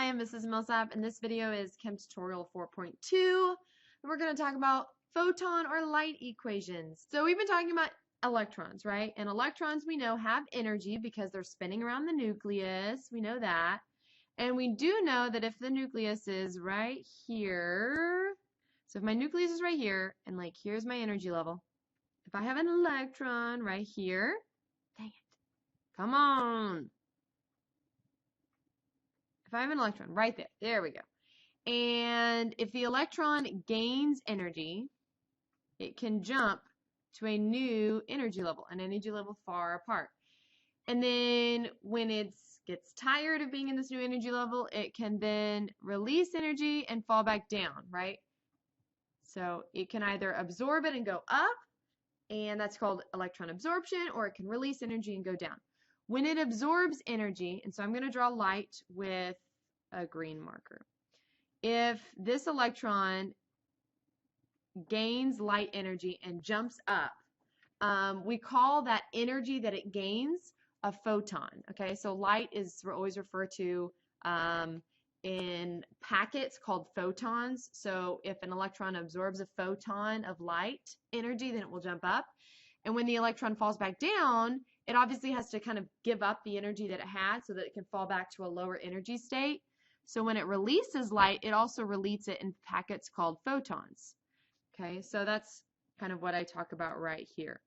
I'm Mrs. Millsap, and this video is Chem Tutorial 4.2, and we're going to talk about photon or light equations. So we've been talking about electrons, right? And electrons, we know, have energy because they're spinning around the nucleus. We know that. And we do know that if the nucleus is right here, so if my nucleus is right here, and like here's my energy level, if I have an electron right here, dang it, come on. If I have an electron right there we go. And if the electron gains energy, it can jump to a new energy level, an energy level far apart. And then when it gets tired of being in this new energy level, it can then release energy and fall back down, right? So it can either absorb it and go up, and that's called electron absorption, or it can release energy and go down. When it absorbs energy, and so I'm going to draw light with a green marker. If this electron gains light energy and jumps up, we call that energy that it gains a photon. Okay, so light is always referred to in packets called photons. So if an electron absorbs a photon of light energy, then it will jump up. And when the electron falls back down, it obviously has to kind of give up the energy that it had so that it can fall back to a lower energy state. So when it releases light, it also releases it in packets called photons. Okay, so that's kind of what I talk about right here.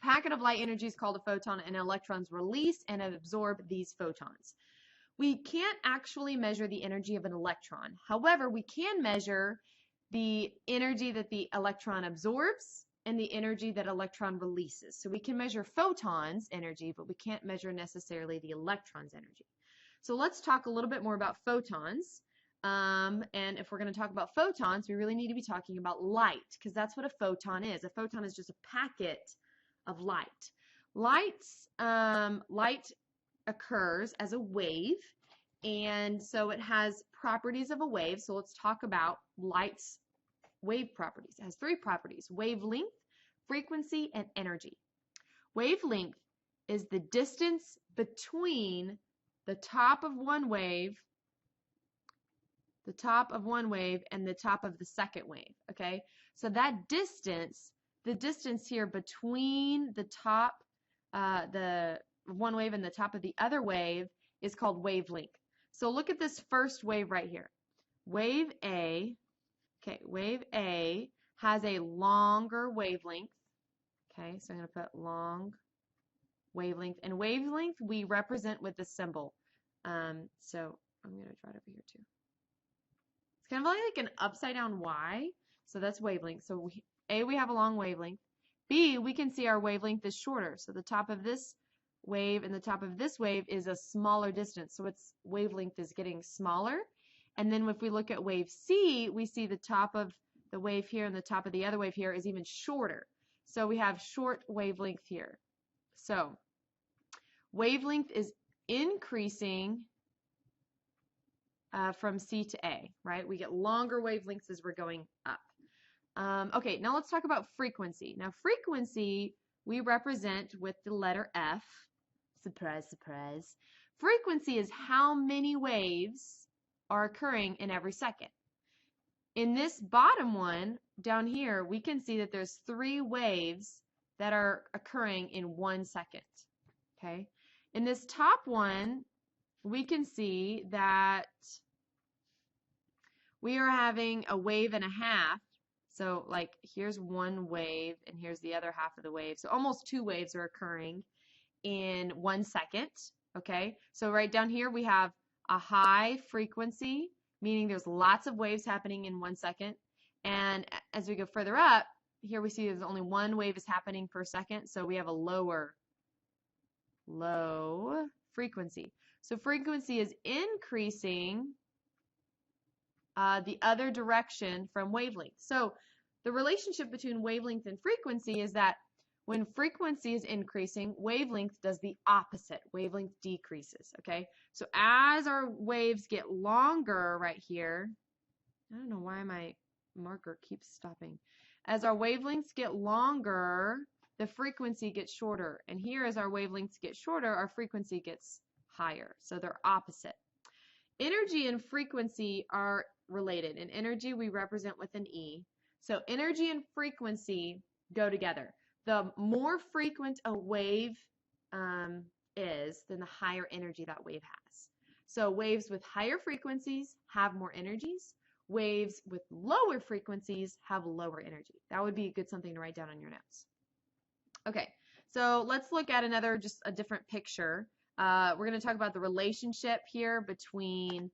A packet of light energy is called a photon, and electrons release and absorb these photons. We can't actually measure the energy of an electron. However, we can measure the energy that the electron absorbs and the energy that electron releases. So we can measure photons' energy, but we can't measure necessarily the electron's energy. So let's talk a little bit more about photons. And if we're going to talk about photons, we really need to be talking about light, because that's what a photon is. A photon is just a packet of light. Light occurs as a wave, and so it has properties of a wave. So let's talk about light's wave properties. It has three properties: wavelength, frequency, and energy. Wavelength is the distance between the top of one wave and the top of the second wave. Okay, so that distance, the distance here between the top, the one wave and the top of the other wave, is called wavelength. So look at this first wave right here. Wave A, okay, wave A has a longer wavelength. Okay, so I'm going to put long wavelength, and wavelength we represent with the symbol. So I'm going to draw it over here too. It's kind of like an upside down Y, so that's wavelength. So we have a long wavelength. B, we can see our wavelength is shorter, so the top of this wave and the top of this wave is a smaller distance, so its wavelength is getting smaller. And then if we look at wave C, we see the top of the wave here and the top of the other wave here is even shorter. So we have short wavelength here. So wavelength is increasing from C to A, right? We get longer wavelengths as we're going up. Okay, now let's talk about frequency. Now frequency we represent with the letter F. Surprise, surprise. Frequency is how many waves are occurring in every second. In this bottom one down here, we can see that there's 3 waves that are occurring in 1 second. Okay. In this top one, we can see that we are having a wave and a half. So like here's one wave and here's the other half of the wave. So almost 2 waves are occurring in 1 second. Okay. So right down here we have a high frequency, meaning there's lots of waves happening in 1 second. And as we go further up, here we see there's only 1 wave is happening per second. So we have a low frequency. So frequency is increasing the other direction from wavelength. So the relationship between wavelength and frequency is that when frequency is increasing, wavelength does the opposite. Wavelength decreases. Okay, so as our waves get longer right here, I don't know why my marker keeps stopping. As our wavelengths get longer, the frequency gets shorter. And here, as our wavelengths get shorter, our frequency gets higher. So they're opposite. energy and frequency are related. In energy, we represent with an E. So energy and frequency go together. The more frequent a wave is, then the higher energy that wave has. So waves with higher frequencies have more energies. Waves with lower frequencies have lower energy. That would be a good something to write down on your notes. Okay, so let's look at another, just a different picture. We're going to talk about the relationship here between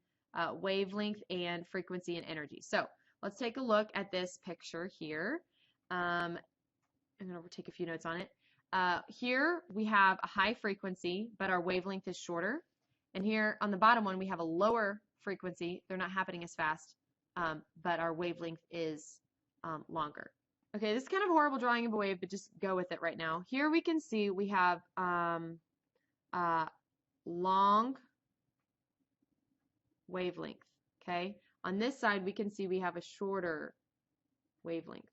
wavelength and frequency and energy. So let's take a look at this picture here. I'm going to take a few notes on it. Here we have a high frequency, but our wavelength is shorter. And here on the bottom one, we have a lower frequency. They're not happening as fast, but our wavelength is longer. Okay, this is kind of a horrible drawing of a wave, but just go with it right now. Here we can see we have long wavelength, okay? On this side, we can see we have a shorter wavelength.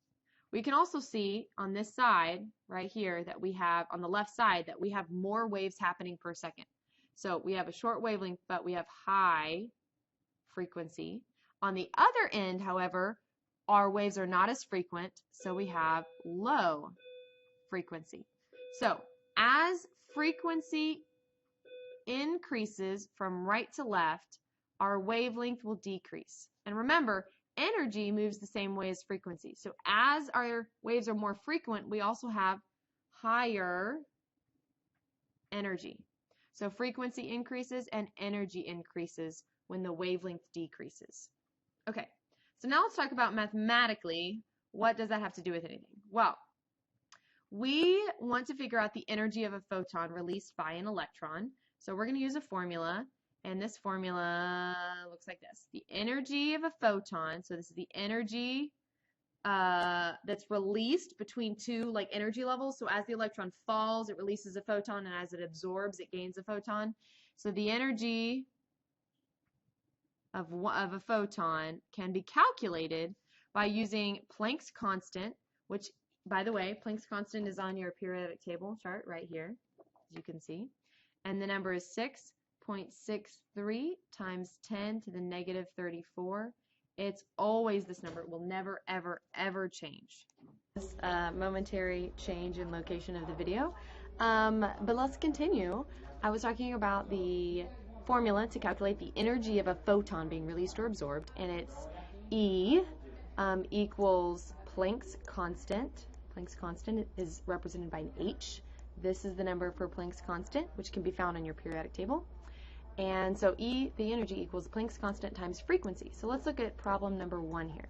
We can also see on this side, right here, that we have, on the left side, that we have more waves happening per second. So we have a short wavelength, but we have high frequency. On the other end, however, our waves are not as frequent, so we have low frequency. So as frequency increases from right to left, our wavelength will decrease. And remember, energy moves the same way as frequency. So as our waves are more frequent, we also have higher energy. So frequency increases and energy increases when the wavelength decreases. Okay, so now let's talk about mathematically, what does that have to do with anything? Well, we want to figure out the energy of a photon released by an electron. So we're going to use a formula, and this formula looks like this. The energy of a photon, so this is the energy that's released between two energy levels. So as the electron falls, it releases a photon, and as it absorbs, it gains a photon. So the energy of a photon can be calculated by using Planck's constant, which, by the way, Planck's constant is on your periodic table chart right here, as you can see. And the number is 6.63 times 10 to the negative 34. It's always this number. It will never, ever, ever change. This momentary change in location of the video. But let's continue. I was talking about the formula to calculate the energy of a photon being released or absorbed, and it's E equals Planck's constant. Planck's constant is represented by an H. This is the number for Planck's constant, which can be found on your periodic table. And so E, the energy, equals Planck's constant times frequency. So let's look at problem number 1 here.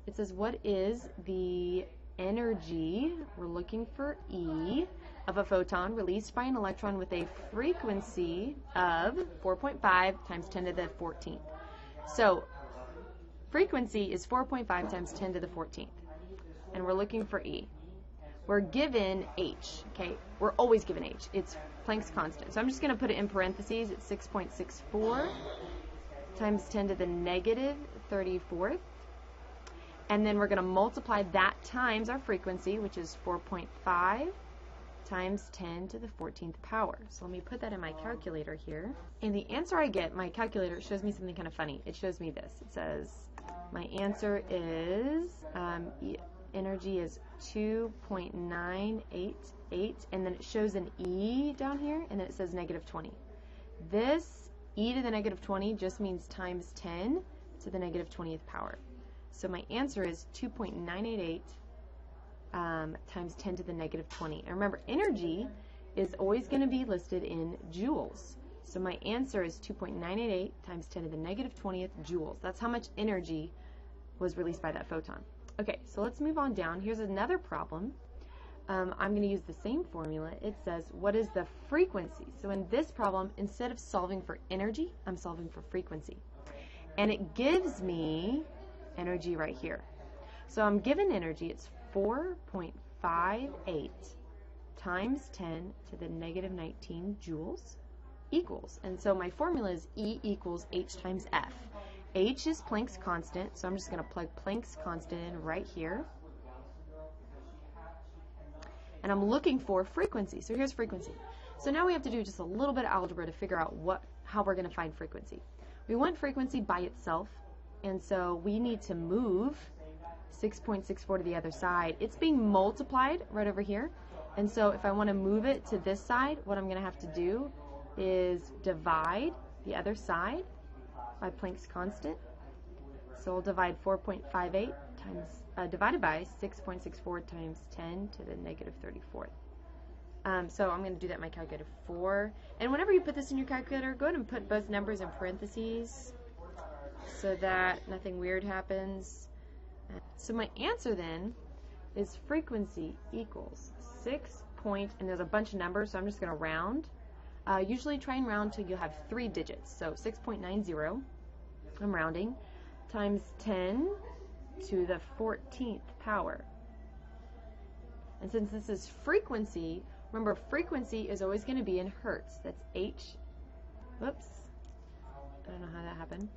It says, what is the energy, we're looking for E, of a photon released by an electron with a frequency of 4.5 times 10 to the 14th. So frequency is 4.5 times 10 to the 14th. And we're looking for E. We're given H, okay? We're always given H. It's Planck's constant. So I'm just going to put it in parentheses. It's 6.64 times 10 to the negative 34th. And then we're going to multiply that times our frequency, which is 4.5 times 10 to the 14th power. So let me put that in my calculator here. And the answer I get, my calculator shows me something kind of funny. It shows me this. It says my answer is energy is 2.988, and then it shows an E down here, and then it says negative 20. This E to the negative 20 just means times 10 to the negative 20th power. So my answer is 2.988 times 10 to the negative 20. And remember, energy is always going to be listed in joules. So my answer is 2.988 times 10 to the negative 20th joules. That's how much energy was released by that photon. Okay, so let's move on down. Here's another problem. I'm going to use the same formula. It says, what is the frequency? So in this problem, instead of solving for energy, I'm solving for frequency. And it gives me energy right here. So I'm given energy. It's 4.58 times 10 to the negative 19 joules equals. And so my formula is E equals H times F. H is Planck's constant, so I'm just going to plug Planck's constant in right here. And I'm looking for frequency. So here's frequency. So now we have to do just a little bit of algebra to figure out how we're going to find frequency. We want frequency by itself, and so we need to move 6.64 to the other side. It's being multiplied right over here, and so if I want to move it to this side, what I'm going to have to do is divide the other side by Planck's constant. So I'll divide 4.58 times, divided by 6.64 times 10 to the negative 34th. So I'm going to do that in my calculator, 4. And whenever you put this in your calculator, go ahead and put both numbers in parentheses so that nothing weird happens. So my answer then is frequency equals and there's a bunch of numbers, so I'm just going to round. Usually try and round till you have 3 digits. So 6.90, I'm rounding, times 10 to the 14th power. And since this is frequency, remember frequency is always going to be in hertz. That's whoops, I don't know how that happened.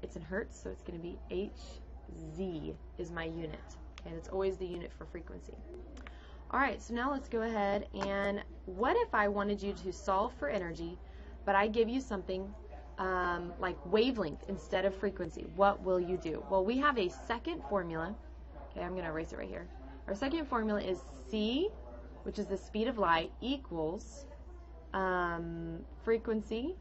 It's in hertz, so it's going to be Hz is my unit. Okay, that's always the unit for frequency. Alright, so now let's go ahead and what if I wanted you to solve for energy, but I give you something like wavelength instead of frequency? What will you do? Well, we have a second formula. Okay, I'm going to erase it right here. Our second formula is c, which is the speed of light, equals frequency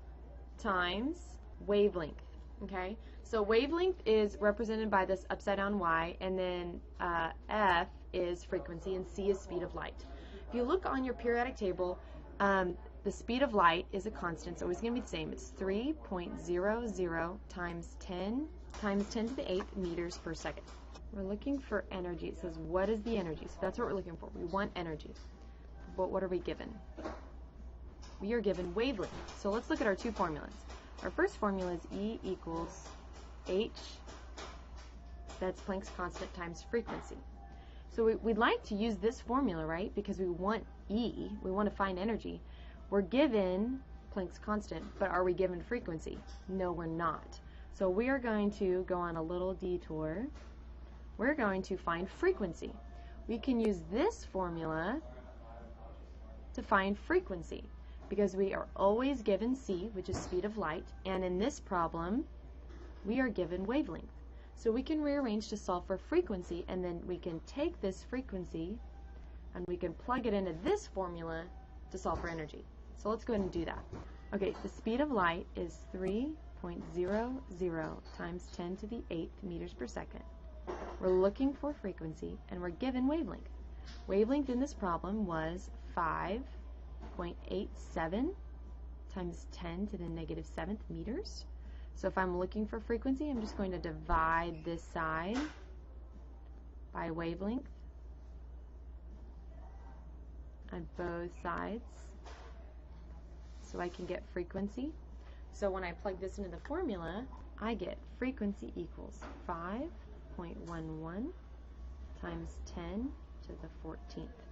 times wavelength. Okay, so wavelength is represented by this upside down y, and then f is frequency, and c is speed of light. If you look on your periodic table, the speed of light is a constant, so it's going to be the same. It's 3.00 times 10 to the 8th meters per second. We're looking for energy. It says, what is the energy? So that's what we're looking for. We want energy. But what are we given? We are given wavelength. So let's look at our two formulas. Our first formula is E equals H, that's Planck's constant, times frequency. So we'd like to use this formula, right? Because we want E, we want to find energy. We're given Planck's constant, but are we given frequency? No, we're not. So we are going to go on a little detour. We're going to find frequency. We can use this formula to find frequency because we are always given c, which is speed of light, and in this problem we are given wavelength. So we can rearrange to solve for frequency, and then we can take this frequency and we can plug it into this formula to solve for energy. So let's go ahead and do that. Okay, the speed of light is 3.00 times 10 to the 8th meters per second. We're looking for frequency, and we're given wavelength. Wavelength in this problem was 5.87 times 10 to the negative 7th meters. So if I'm looking for frequency, I'm just going to divide this side by wavelength on both sides so I can get frequency. So when I plug this into the formula, I get frequency equals 5.11 times 10 to the 14th.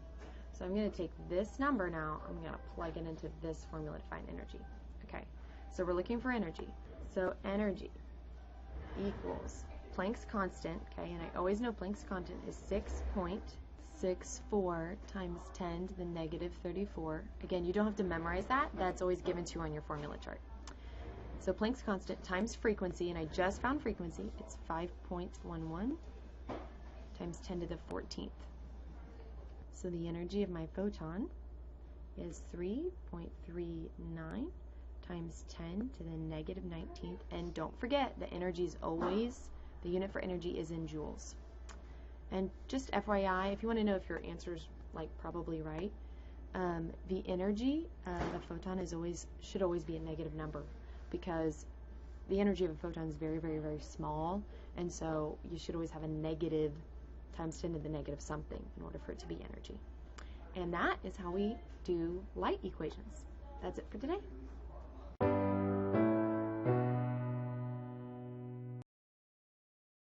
So I'm going to take this number now, I'm going to plug it into this formula to find energy. Okay, so we're looking for energy. So energy equals Planck's constant, okay, and I always know Planck's constant is 6.64 times 10 to the negative 34. Again, you don't have to memorize that. That's always given to you on your formula chart. So Planck's constant times frequency, and I just found frequency. It's 5.11 times 10 to the 14th. So the energy of my photon is 3.39 times 10 to the negative 19th. And don't forget, the energy is always, the unit for energy is in joules. And just FYI, if you want to know if your answer is like probably right, the energy of a photon is should always be a negative number, because the energy of a photon is very, very, very small, and so you should always have a negative times 10 to the negative something in order for it to be energy. And that is how we do light equations. That's it for today.